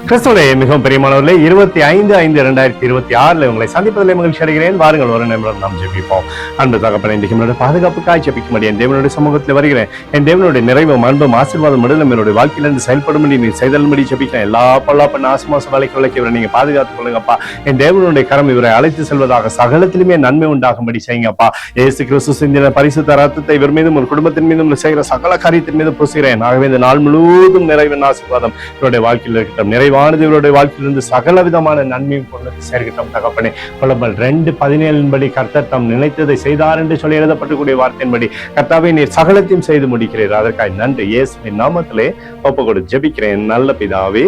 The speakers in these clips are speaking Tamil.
கிறிஸ்துவிலே மிகவும் பிரியமானவர்களே, 25/5/2026 உங்களை சந்திப்பதிலே மகிழ்ச்சி அடைகிறேன். வாருங்கள், ஒரு நிமிடம் நாம் ஜெபிப்போம். அன்பு தகப்பனே, இன்றைக்கு என்னுடைய பாதுகாப்புக்காய் ஜெபிக்கும்படி என் தேவனுடைய சமூகத்தில் வருகிறேன். என் தேவனுடைய நிறைவும் அன்பும் ஆசீர்வாதம் விடுதலும் என்னுடைய வாழ்க்கையிலிருந்து செயல்படும்படி நீ செய்தல்படி ஜெபிக்கிறேன். எல்லா பொல்லாப்ப ஆசுமாச வலைக்கு விளக்கி இவரை நீங்க பாதுகாத்துக் கொள்ளுங்கப்பா. என் தேவனுடைய கரம் இவரை அழைத்து செல்வதாக சகலத்திலுமே நன்மை உண்டாகும்படி செய்யுங்கப்பா. இயேசு கிறிஸ்து சிந்தின பரிசுத்த ரத்தத்தை இவர் மீதும் ஒரு குடும்பத்தின் மீதும் செய்கிற சகல காரியத்தின் மீதும் பூசுகிறேன். ஆகவே இந்த நாள் முழுவதும் நிறைவின் ஆசீர்வாதம் இவருடைய வாழ்க்கையில் இருக்கட்டும். நிறைவானது இவருடைய வாழ்க்கையிலிருந்து சகல விதமான நன்மையும் கொண்டு சேர்க்கட்டும். தகப்பனே, கொலம்பல் 2:17 கர்த்தர் தம் நினைத்ததை செய்தார் என்று சொல்லி எழுதப்பட்டக்கூடிய வார்த்தையின்படி கர்த்தாவே நீர் சகலத்தையும் செய்து முடிக்கிறீர். அதற்காக நன்றி. இயேசுவின் நாமத்திலே ஒப்புக்கொடு ஜெபிக்கிறேன் நல்ல பிதாவே,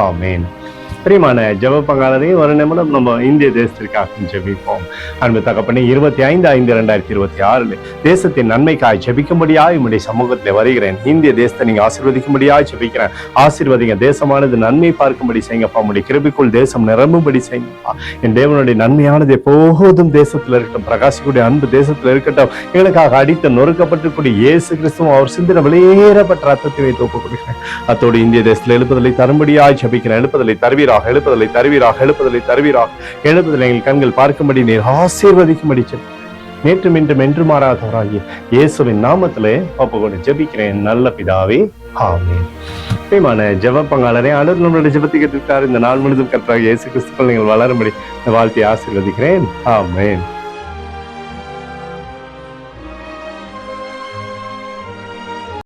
ஆமென். பிரியமான ஜெப பங்காளரையும் ஒரு நிமிடம் நம்ம இந்திய தேசத்திற்காக ஜெபிப்போம். அன்பு தகப்பனே, 25/5/2026 தேசத்தின் நன்மைக்காய் ஜெபிக்கும்படியாய் உம்முடைய சமூகத்தில் வருகிறேன். இந்திய தேசத்தை நீங்க ஆசீர்வதிக்கும்படியாய் ஜெபிக்கிறேன். ஆசீர்வதிங்க. தேசமானது நன்மை பார்க்கும்படி செய்யுங்கப்பா. உம்முடைய கிருபைக்குள் தேசம் நிரம்பும்படி செய்யுங்கப்பா. என் தேவனுடைய நன்மையானது எப்போதும் தேசத்தில் இருக்கட்டும். பிரகாசிக்கூடிய அன்பு தேசத்தில் இருக்கட்டும். எங்களுக்காக அடித்து நொறுக்கப்பட்டிருக்கூடிய இயேசு கிறிஸ்துவும் அவர் சிந்தின வெளியேறப்பட்ட ரத்தத்தை வைத்து ஒப்புக் கொடுக்கிறேன். அத்தோடு இந்திய தேசத்தில் எழுப்புதலை தரும்படியாய் ஜெபிக்கிறேன். எழுப்புதலை தருவீராக, எழுப்புதலை தருவீராக, எழுப்புதலை தருவீராக. எழுப்புதலை எங்கள் கண்கள் பார்க்கும்படி நீர் ஆசீர்வதிக்கும்படி நேற்றும் இன்றும் என்று மாறாதவராகிய இயேசுவின் நாமத்திலே ஒப்புக்கொண்டு ஜெபிக்கிறேன் நல்ல பிதாவே, ஆமென். பிரியமான ஜெப பங்காளரே, ஆண்டவர் நம்மளுடைய ஜெபத்தை கேட்டிருக்கார். இந்த நாள் முழுதும் கர்த்தராகிய இயேசு கிறிஸ்துவுக்குள் நீங்கள் வளரும்படி வாழ்த்தி ஆசீர்வதிக்கிறேன். ஆமென்.